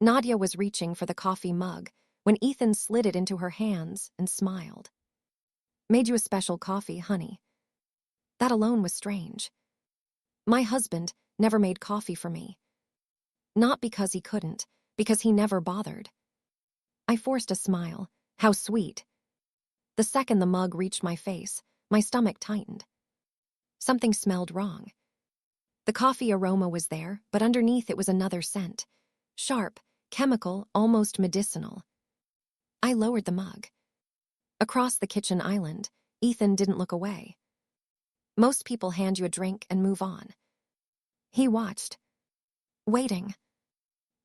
Nadia was reaching for the coffee mug when Ethan slid it into her hands and smiled. "Made you a special coffee, honey." That alone was strange. My husband never made coffee for me. Not because he couldn't, because he never bothered. I forced a smile. How sweet. The second the mug reached my face, my stomach tightened. Something smelled wrong. The coffee aroma was there, but underneath it was another scent. Sharp, chemical, almost medicinal. I lowered the mug. Across the kitchen island, Ethan didn't look away. Most people hand you a drink and move on. He watched. Waiting.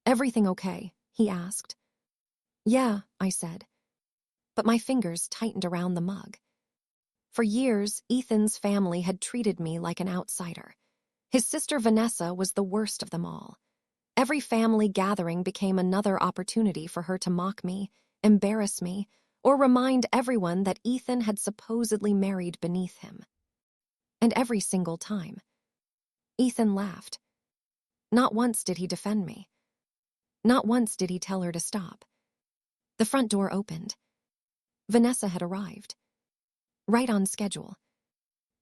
"Everything okay?" he asked. "Yeah," I said. But my fingers tightened around the mug. For years, Ethan's family had treated me like an outsider. His sister Vanessa was the worst of them all. Every family gathering became another opportunity for her to mock me, embarrass me, or remind everyone that Ethan had supposedly married beneath him. And every single time, Ethan laughed. Not once did he defend me. Not once did he tell her to stop. The front door opened. Vanessa had arrived. Right on schedule.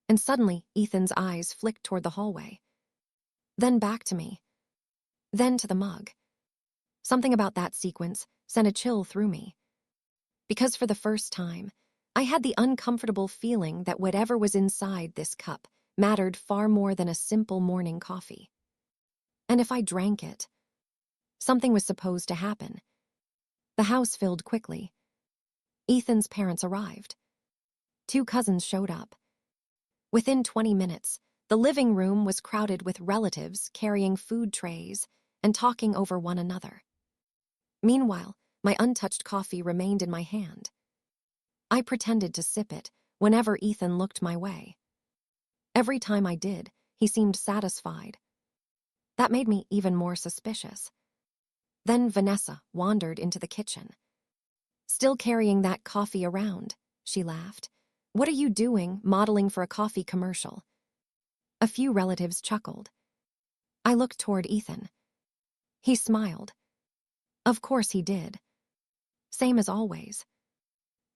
And suddenly, Ethan's eyes flicked toward the hallway. Then back to me. Then to the mug. Something about that sequence sent a chill through me. Because for the first time, I had the uncomfortable feeling that whatever was inside this cup mattered far more than a simple morning coffee. And if I drank it, something was supposed to happen. The house filled quickly. Ethan's parents arrived. 2 cousins showed up. Within 20 minutes, the living room was crowded with relatives carrying food trays and talking over one another. Meanwhile, my untouched coffee remained in my hand. I pretended to sip it whenever Ethan looked my way. Every time I did, he seemed satisfied. That made me even more suspicious. Then Vanessa wandered into the kitchen. "Still carrying that coffee around," she laughed. "What are you doing, modeling for a coffee commercial?" A few relatives chuckled. I looked toward Ethan. He smiled. Of course he did. Same as always.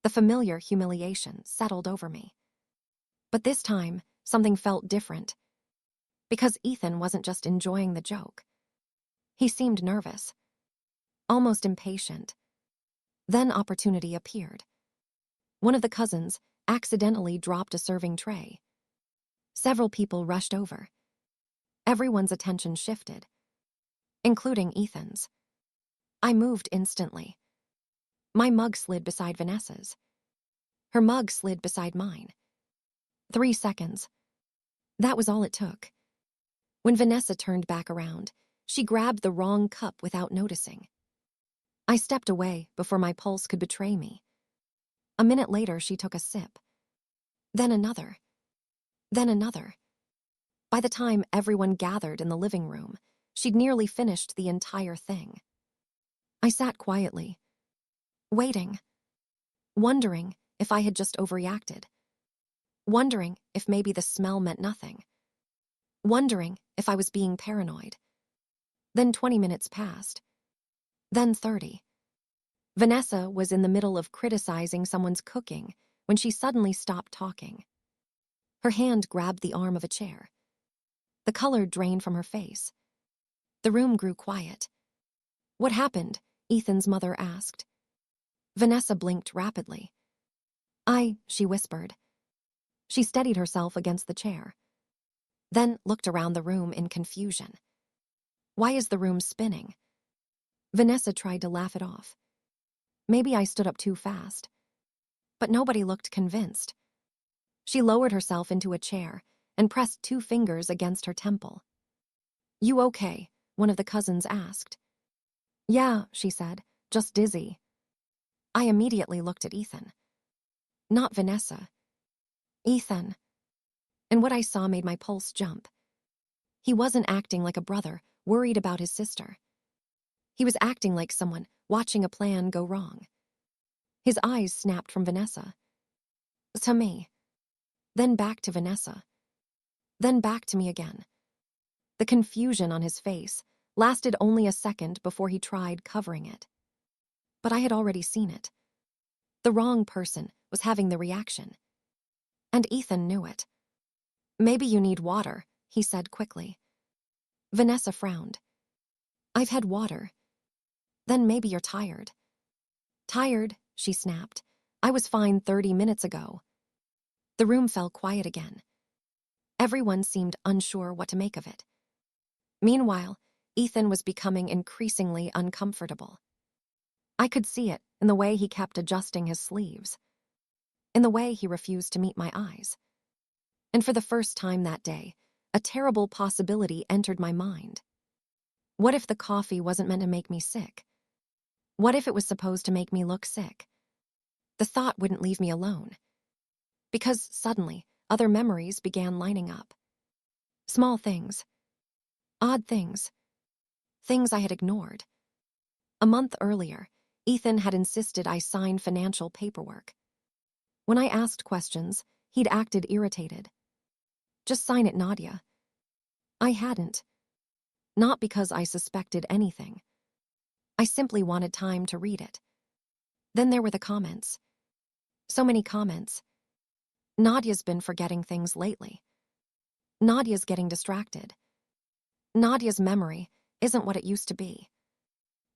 The familiar humiliation settled over me. But this time, something felt different. Because Ethan wasn't just enjoying the joke. He seemed nervous. Almost impatient. Then opportunity appeared. One of the cousins accidentally dropped a serving tray. Several people rushed over. Everyone's attention shifted, including Ethan's. I moved instantly. My mug slid beside Vanessa's. Her mug slid beside mine. 3 seconds. That was all it took. When Vanessa turned back around, she grabbed the wrong cup without noticing. I stepped away before my pulse could betray me. A minute later, she took a sip. Then another. Then another. By the time everyone gathered in the living room, she'd nearly finished the entire thing. I sat quietly, waiting, wondering if I had just overreacted, wondering if maybe the smell meant nothing, wondering if I was being paranoid. Then 20 minutes passed. Then 30. Vanessa was in the middle of criticizing someone's cooking when she suddenly stopped talking. Her hand grabbed the arm of a chair. The color drained from her face. The room grew quiet. "What happened?" Ethan's mother asked. Vanessa blinked rapidly. She whispered. She steadied herself against the chair, then looked around the room in confusion. "Why is the room spinning?" Vanessa tried to laugh it off. Maybe I stood up too fast. But nobody looked convinced. She lowered herself into a chair and pressed 2 fingers against her temple. "You okay?" one of the cousins asked. "Yeah," she said, "just dizzy." I immediately looked at Ethan. Not Vanessa. Ethan. And what I saw made my pulse jump. He wasn't acting like a brother, worried about his sister. He was acting like someone watching a plan go wrong. His eyes snapped from Vanessa to me, then back to Vanessa, then back to me again. The confusion on his face lasted only a second before he tried covering it. But I had already seen it. The wrong person was having the reaction. And Ethan knew it. "Maybe you need water," he said quickly. Vanessa frowned. "I've had water." "Then maybe you're tired." "Tired," she snapped. "I was fine 30 minutes ago." The room fell quiet again. Everyone seemed unsure what to make of it. Meanwhile, Ethan was becoming increasingly uncomfortable. I could see it in the way he kept adjusting his sleeves, in the way he refused to meet my eyes. And for the first time that day, a terrible possibility entered my mind. What if the coffee wasn't meant to make me sick? What if it was supposed to make me look sick? The thought wouldn't leave me alone. Because suddenly, other memories began lining up. Small things. Odd things. Things I had ignored. A month earlier, Ethan had insisted I sign financial paperwork. When I asked questions, he'd acted irritated. "Just sign it, Nadia." I hadn't. Not because I suspected anything. I simply wanted time to read it. Then there were the comments. So many comments. Nadia's been forgetting things lately. Nadia's getting distracted. Nadia's memory isn't what it used to be.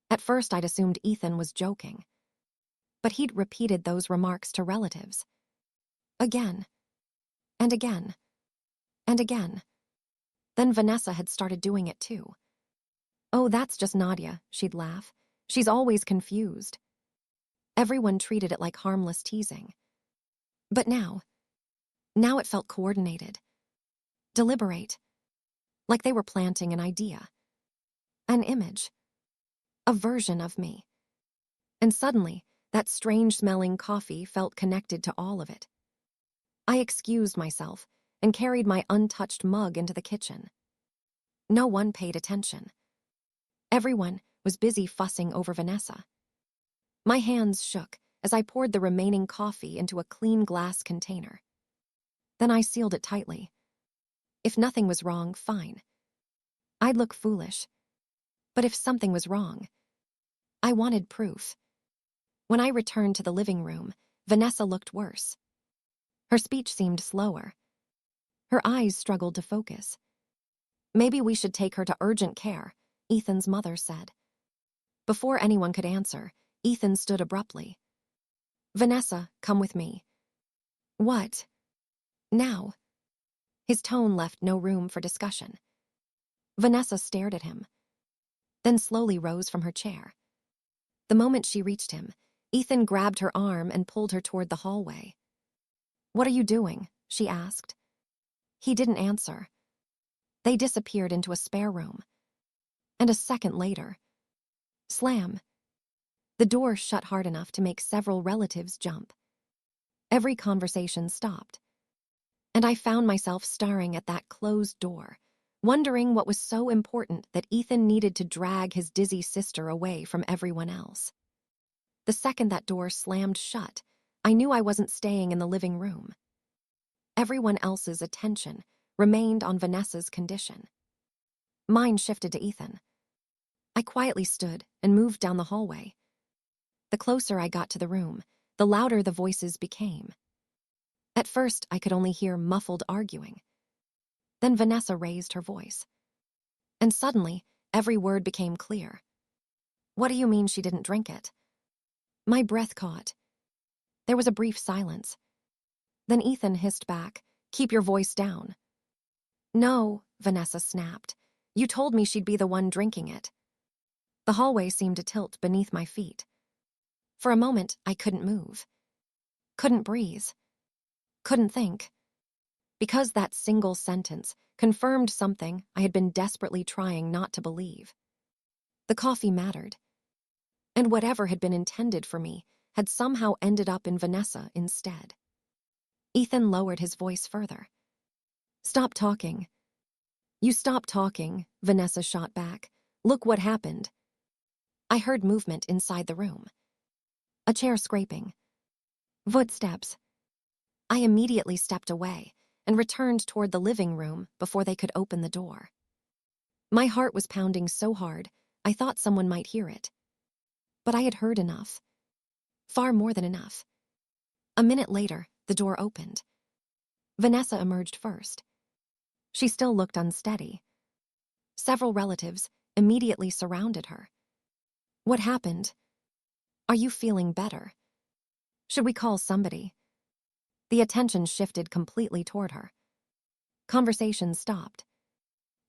At first I'd assumed Ethan was joking. But he'd repeated those remarks to relatives. Again. And again. And again. Then Vanessa had started doing it too. "Oh, that's just Nadia," she'd laugh. "She's always confused." Everyone treated it like harmless teasing. But now it felt coordinated. Deliberate. Like they were planting an idea. An image. A version of me. And suddenly, that strange-smelling coffee felt connected to all of it. I excused myself and carried my untouched mug into the kitchen. No one paid attention. Everyone was busy fussing over Vanessa. My hands shook as I poured the remaining coffee into a clean glass container. Then I sealed it tightly. If nothing was wrong, fine. I'd look foolish. But if something was wrong, I wanted proof. When I returned to the living room, Vanessa looked worse. Her speech seemed slower. Her eyes struggled to focus. "Maybe we should take her to urgent care," Ethan's mother said. Before anyone could answer, Ethan stood abruptly. "Vanessa, come with me." "What? Now?" His tone left no room for discussion. Vanessa stared at him, then slowly rose from her chair. The moment she reached him, Ethan grabbed her arm and pulled her toward the hallway. "What are you doing?" she asked. He didn't answer. They disappeared into a spare room. And a second later, slam. The door shut hard enough to make several relatives jump. Every conversation stopped. And I found myself staring at that closed door, wondering what was so important that Ethan needed to drag his dizzy sister away from everyone else. The second that door slammed shut, I knew I wasn't staying in the living room. Everyone else's attention remained on Vanessa's condition. Mine shifted to Ethan. I quietly stood and moved down the hallway. The closer I got to the room, the louder the voices became. At first, I could only hear muffled arguing. Then Vanessa raised her voice. And suddenly, every word became clear. "What do you mean she didn't drink it?" My breath caught. There was a brief silence. Then Ethan hissed back, "Keep your voice down." "No," Vanessa snapped. "You told me she'd be the one drinking it." The hallway seemed to tilt beneath my feet. For a moment, I couldn't move. Couldn't breathe. Couldn't think. Because that single sentence confirmed something I had been desperately trying not to believe. The coffee mattered. And whatever had been intended for me had somehow ended up in Vanessa instead. Ethan lowered his voice further. "Stop talking." "You stop talking," Vanessa shot back. "Look what happened." I heard movement inside the room. A chair scraping. Footsteps. I immediately stepped away and returned toward the living room before they could open the door. My heart was pounding so hard, I thought someone might hear it. But I had heard enough. Far more than enough. A minute later, the door opened. Vanessa emerged first. She still looked unsteady. Several relatives immediately surrounded her. What happened? Are you feeling better? Should we call somebody? The attention shifted completely toward her. Conversation stopped.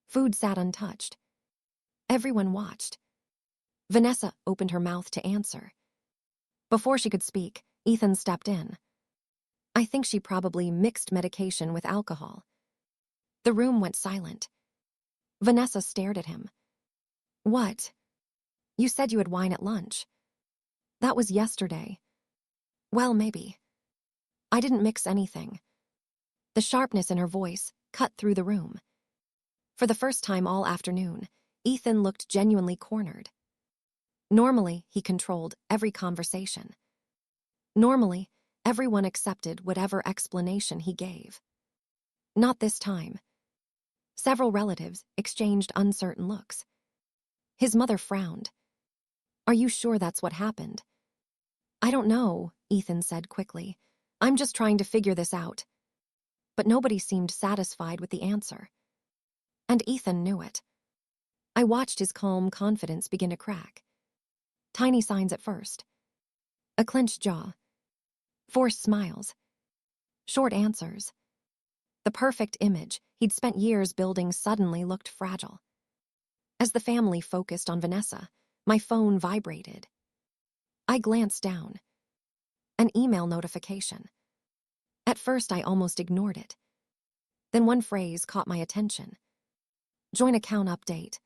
Food sat untouched. Everyone watched. Vanessa opened her mouth to answer. Before she could speak, Ethan stepped in. I think she probably mixed medication with alcohol. The room went silent. Vanessa stared at him. What? You said you had wine at lunch. That was yesterday. Well, maybe. I didn't mix anything. The sharpness in her voice cut through the room. For the first time all afternoon, Ethan looked genuinely cornered. Normally, he controlled every conversation. Normally, everyone accepted whatever explanation he gave. Not this time. Several relatives exchanged uncertain looks. His mother frowned. Are you sure that's what happened? I don't know, Ethan said quickly. I'm just trying to figure this out. But nobody seemed satisfied with the answer. And Ethan knew it. I watched his calm confidence begin to crack. Tiny signs at first. A clenched jaw. Forced smiles. Short answers. The perfect image he'd spent years building suddenly looked fragile. As the family focused on Vanessa, my phone vibrated. I glanced down. An email notification. At first, I almost ignored it. Then one phrase caught my attention. Joint account update.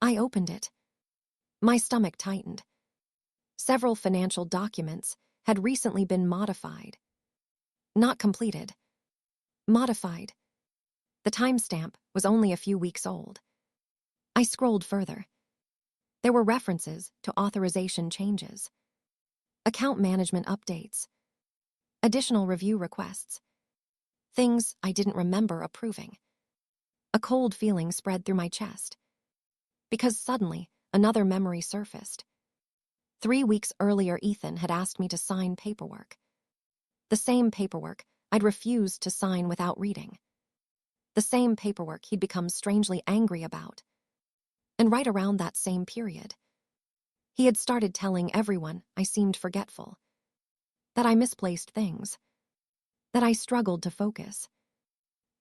I opened it. My stomach tightened. Several financial documents had recently been modified. Not completed. Modified. The timestamp was only a few weeks old. I scrolled further. There were references to authorization changes. Account management updates. Additional review requests. Things I didn't remember approving. A cold feeling spread through my chest. Because suddenly, another memory surfaced. 3 weeks earlier, Ethan had asked me to sign paperwork. The same paperwork I'd refused to sign without reading. The same paperwork he'd become strangely angry about. And right around that same period, he had started telling everyone I seemed forgetful. That I misplaced things. That I struggled to focus.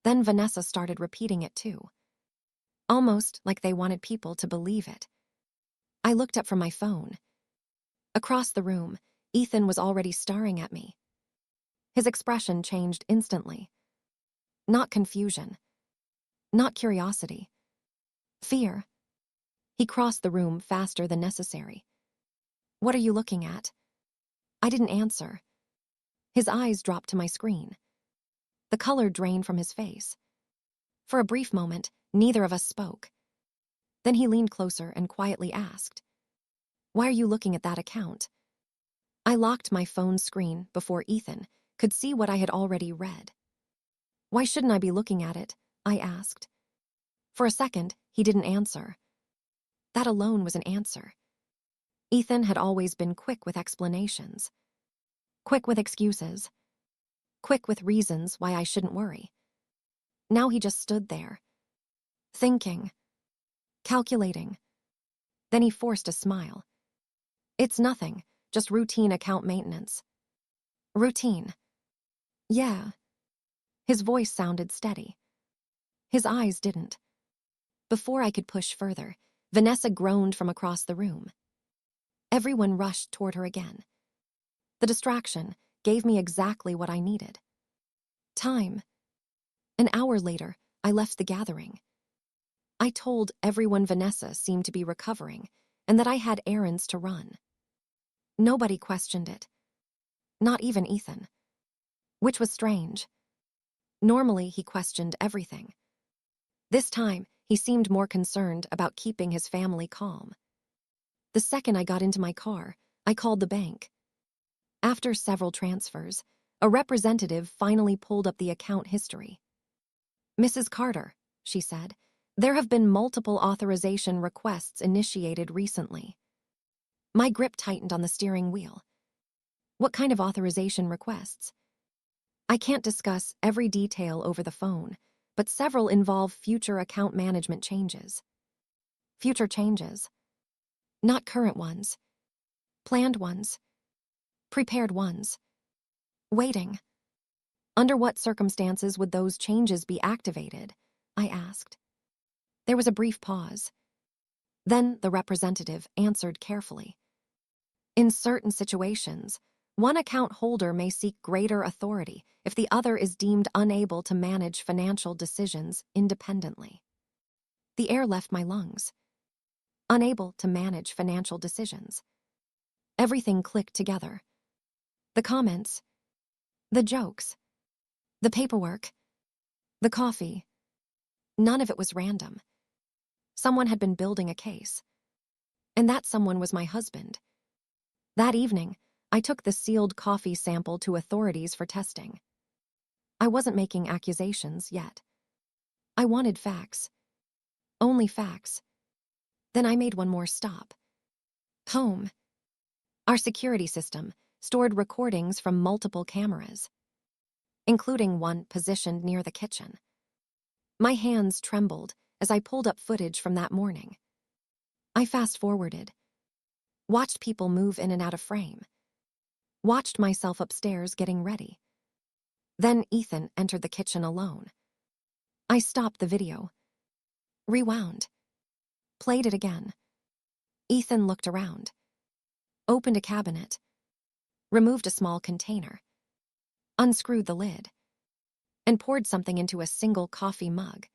Then Vanessa started repeating it too. Almost like they wanted people to believe it. I looked up from my phone. Across the room, Ethan was already staring at me. His expression changed instantly. Not confusion. Not curiosity. Fear. He crossed the room faster than necessary. What are you looking at? I didn't answer. His eyes dropped to my screen. The color drained from his face. For a brief moment, neither of us spoke. Then he leaned closer and quietly asked, Why are you looking at that account? I locked my phone screen before Ethan could see what I had already read. Why shouldn't I be looking at it? I asked. For a second, he didn't answer. That alone was an answer. Ethan had always been quick with explanations. Quick with excuses. Quick with reasons why I shouldn't worry. Now he just stood there. Thinking. Calculating. Then he forced a smile. It's nothing, just routine account maintenance. Routine. Yeah. His voice sounded steady. His eyes didn't. Before I could push further, Vanessa groaned from across the room. Everyone rushed toward her again. The distraction gave me exactly what I needed. Time. An hour later, I left the gathering. I told everyone Vanessa seemed to be recovering and that I had errands to run. Nobody questioned it. Not even Ethan. Which was strange. Normally, he questioned everything. This time, he seemed more concerned about keeping his family calm. The second I got into my car, I called the bank. After several transfers, a representative finally pulled up the account history. Mrs. Carter, she said, There have been multiple authorization requests initiated recently. My grip tightened on the steering wheel. What kind of authorization requests? I can't discuss every detail over the phone, but several involve future account management changes. Future changes. Not current ones. Planned ones. Prepared ones. Waiting. Under what circumstances would those changes be activated? I asked. There was a brief pause. Then the representative answered carefully. In certain situations, one account holder may seek greater authority if the other is deemed unable to manage financial decisions independently. The air left my lungs. Unable to manage financial decisions. Everything clicked together. The comments, the jokes, the paperwork, the coffee. None of it was random. Someone had been building a case. And that someone was my husband. That evening, I took the sealed coffee sample to authorities for testing. I wasn't making accusations yet. I wanted facts. Only facts. Then I made one more stop. Home. Our security system stored recordings from multiple cameras, including one positioned near the kitchen. My hands trembled as I pulled up footage from that morning. I fast-forwarded, watched people move in and out of frame, watched myself upstairs getting ready. Then Ethan entered the kitchen alone. I stopped the video, rewound, played it again. Ethan looked around, opened a cabinet, removed a small container, unscrewed the lid, and poured something into a single coffee mug.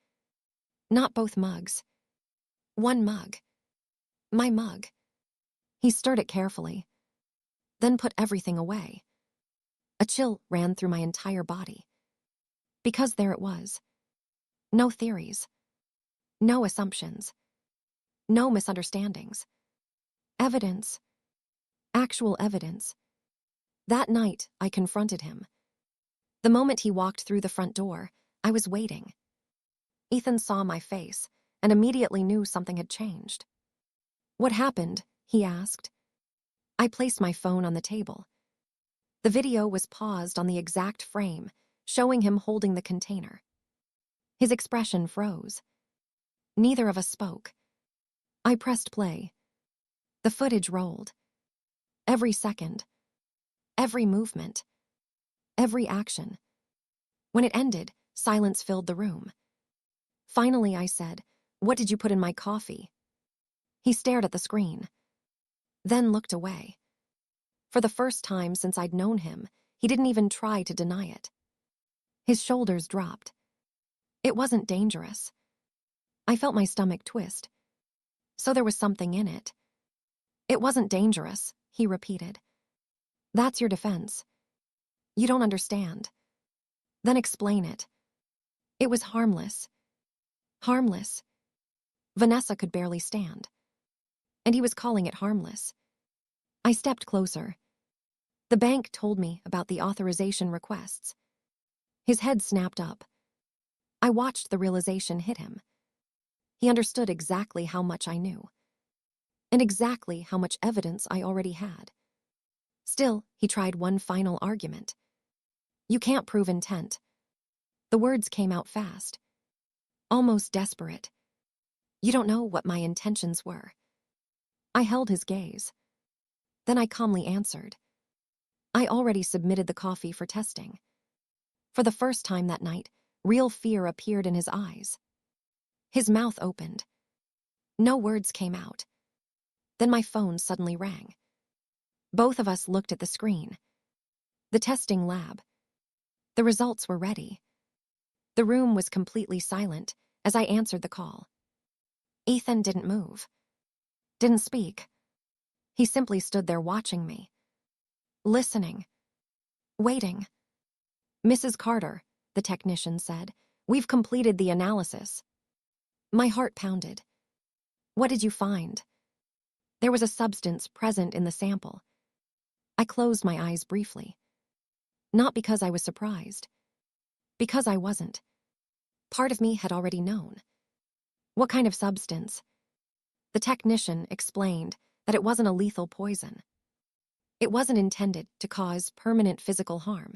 Not both mugs. One mug. My mug. He stirred it carefully, then put everything away. A chill ran through my entire body. Because there it was. No theories. No assumptions. No misunderstandings. Evidence. Actual evidence. That night, I confronted him. The moment he walked through the front door, I was waiting. Ethan saw my face and immediately knew something had changed. What happened? He asked. I placed my phone on the table. The video was paused on the exact frame, showing him holding the container. His expression froze. Neither of us spoke. I pressed play. The footage rolled. Every second. Every movement. Every action. When it ended, silence filled the room. Finally, I said, "What did you put in my coffee?" He stared at the screen, then looked away. For the first time since I'd known him, he didn't even try to deny it. His shoulders dropped. It wasn't dangerous. I felt my stomach twist. So there was something in it. It wasn't dangerous, he repeated. That's your defense. You don't understand. Then explain it. It was harmless. Harmless. Vanessa could barely stand. And he was calling it harmless. I stepped closer. The bank told me about the authorization requests. His head snapped up. I watched the realization hit him. He understood exactly how much I knew. And exactly how much evidence I already had. Still, he tried one final argument. You can't prove intent. The words came out fast. Almost desperate. You don't know what my intentions were. I held his gaze. Then I calmly answered. I already submitted the coffee for testing. For the first time that night, real fear appeared in his eyes. His mouth opened. No words came out. Then my phone suddenly rang. Both of us looked at the screen. The testing lab. The results were ready. The room was completely silent as I answered the call. Ethan didn't move. Didn't speak. He simply stood there watching me. Listening. Waiting. Mrs. Carter, the technician said, we've completed the analysis. My heart pounded. What did you find? There was a substance present in the sample. I closed my eyes briefly. Not because I was surprised. Because I wasn't. Part of me had already known. What kind of substance? The technician explained that it wasn't a lethal poison. It wasn't intended to cause permanent physical harm,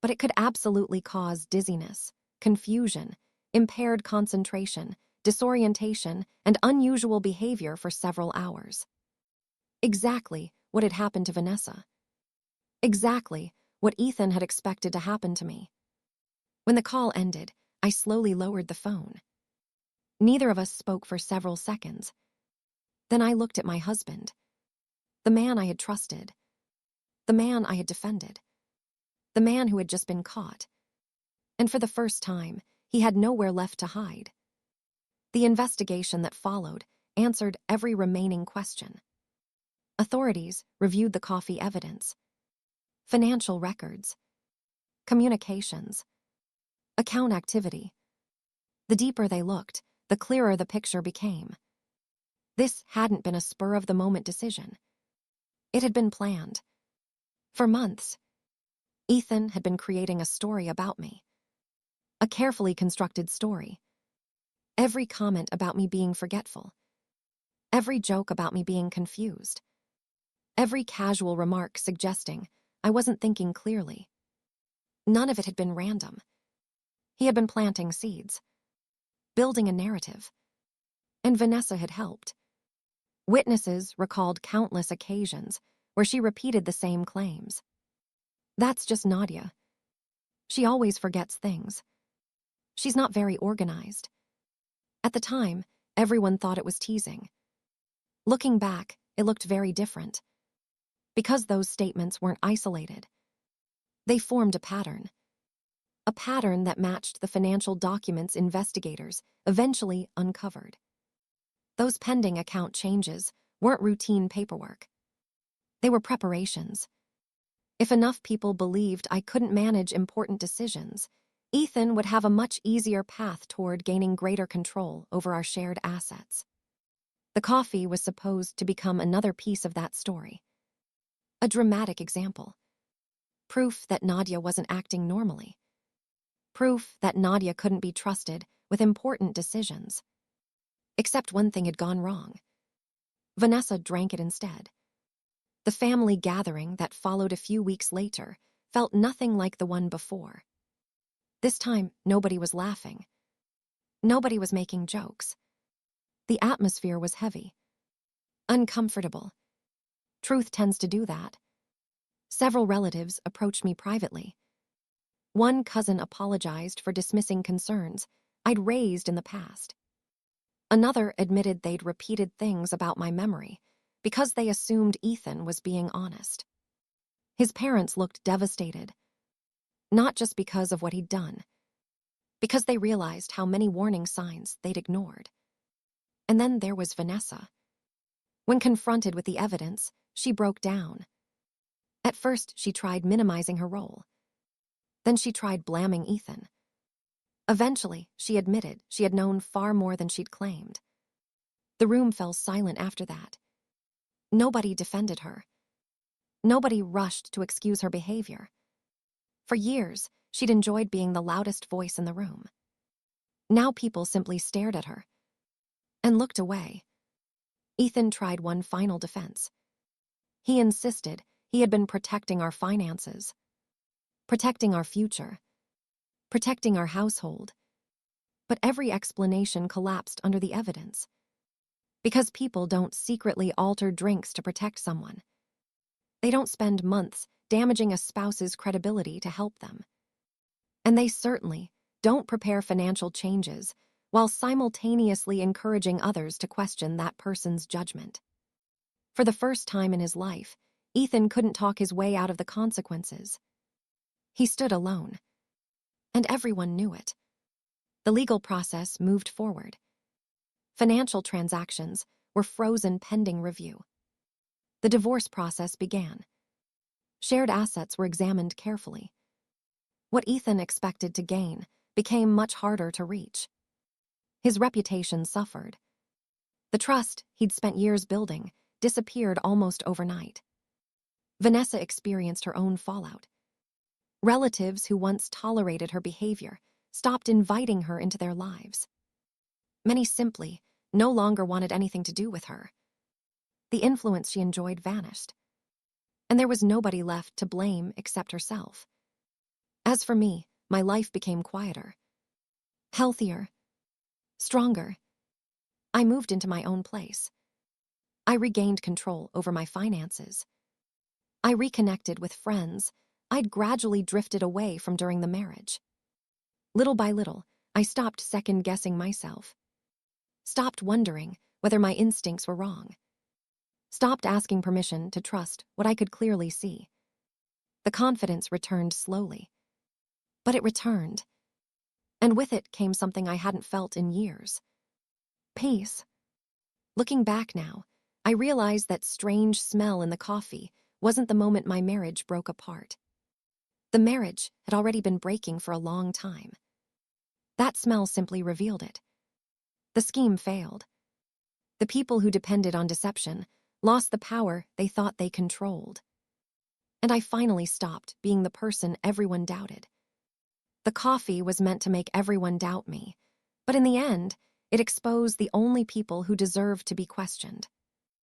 but it could absolutely cause dizziness, confusion, impaired concentration, disorientation, and unusual behavior for several hours. Exactly what had happened to Vanessa. Exactly what Ethan had expected to happen to me. When the call ended, I slowly lowered the phone. Neither of us spoke for several seconds. Then I looked at my husband, the man I had trusted, the man I had defended, the man who had just been caught. And for the first time, he had nowhere left to hide. The investigation that followed answered every remaining question. Authorities reviewed the coffee evidence, financial records, communications, account activity. The deeper they looked, the clearer the picture became. This hadn't been a spur-of-the-moment decision. It had been planned. For months, Ethan had been creating a story about me. A carefully constructed story. Every comment about me being forgetful. Every joke about me being confused. Every casual remark suggesting I wasn't thinking clearly. None of it had been random. He had been planting seeds, building a narrative. And Vanessa had helped. Witnesses recalled countless occasions where she repeated the same claims. That's just Nadia. She always forgets things. She's not very organized. At the time, everyone thought it was teasing. Looking back, it looked very different. Because those statements weren't isolated. They formed a pattern. A pattern that matched the financial documents investigators eventually uncovered. Those pending account changes weren't routine paperwork. They were preparations. If enough people believed I couldn't manage important decisions, Ethan would have a much easier path toward gaining greater control over our shared assets. The coffee was supposed to become another piece of that story. A dramatic example. Proof that Nadia wasn't acting normally. Proof that Nadia couldn't be trusted with important decisions. Except one thing had gone wrong. Vanessa drank it instead. The family gathering that followed a few weeks later felt nothing like the one before. This time, nobody was laughing. Nobody was making jokes. The atmosphere was heavy. Uncomfortable. Truth tends to do that. Several relatives approached me privately. One cousin apologized for dismissing concerns I'd raised in the past. Another admitted they'd repeated things about my memory because they assumed Ethan was being honest. His parents looked devastated, not just because of what he'd done, because they realized how many warning signs they'd ignored. And then there was Vanessa. When confronted with the evidence, she broke down. At first, she tried minimizing her role. Then she tried blaming Ethan. Eventually, she admitted she had known far more than she'd claimed. The room fell silent after that. Nobody defended her. Nobody rushed to excuse her behavior. For years, she'd enjoyed being the loudest voice in the room. Now people simply stared at her and looked away. Ethan tried one final defense. He insisted he had been protecting our finances, protecting our future, protecting our household. But every explanation collapsed under the evidence. Because people don't secretly alter drinks to protect someone. They don't spend months damaging a spouse's credibility to help them. And they certainly don't prepare financial changes while simultaneously encouraging others to question that person's judgment. For the first time in his life, Ethan couldn't talk his way out of the consequences. He stood alone. And everyone knew it. The legal process moved forward. Financial transactions were frozen pending review. The divorce process began. Shared assets were examined carefully. What Ethan expected to gain became much harder to reach. His reputation suffered. The trust he'd spent years building disappeared almost overnight. Vanessa experienced her own fallout. Relatives who once tolerated her behavior stopped inviting her into their lives. Many simply no longer wanted anything to do with her. The influence she enjoyed vanished, and there was nobody left to blame except herself. As for me, my life became quieter, healthier, stronger. I moved into my own place. I regained control over my finances. I reconnected with friends I'd gradually drifted away from during the marriage. Little by little, I stopped second-guessing myself, stopped wondering whether my instincts were wrong, stopped asking permission to trust what I could clearly see. The confidence returned slowly, but it returned, and with it came something I hadn't felt in years: peace. Looking back now, I realized that strange smell in the coffee wasn't the moment my marriage broke apart. The marriage had already been breaking for a long time. That smell simply revealed it. The scheme failed. The people who depended on deception lost the power they thought they controlled. And I finally stopped being the person everyone doubted. The coffee was meant to make everyone doubt me, but in the end, it exposed the only people who deserved to be questioned.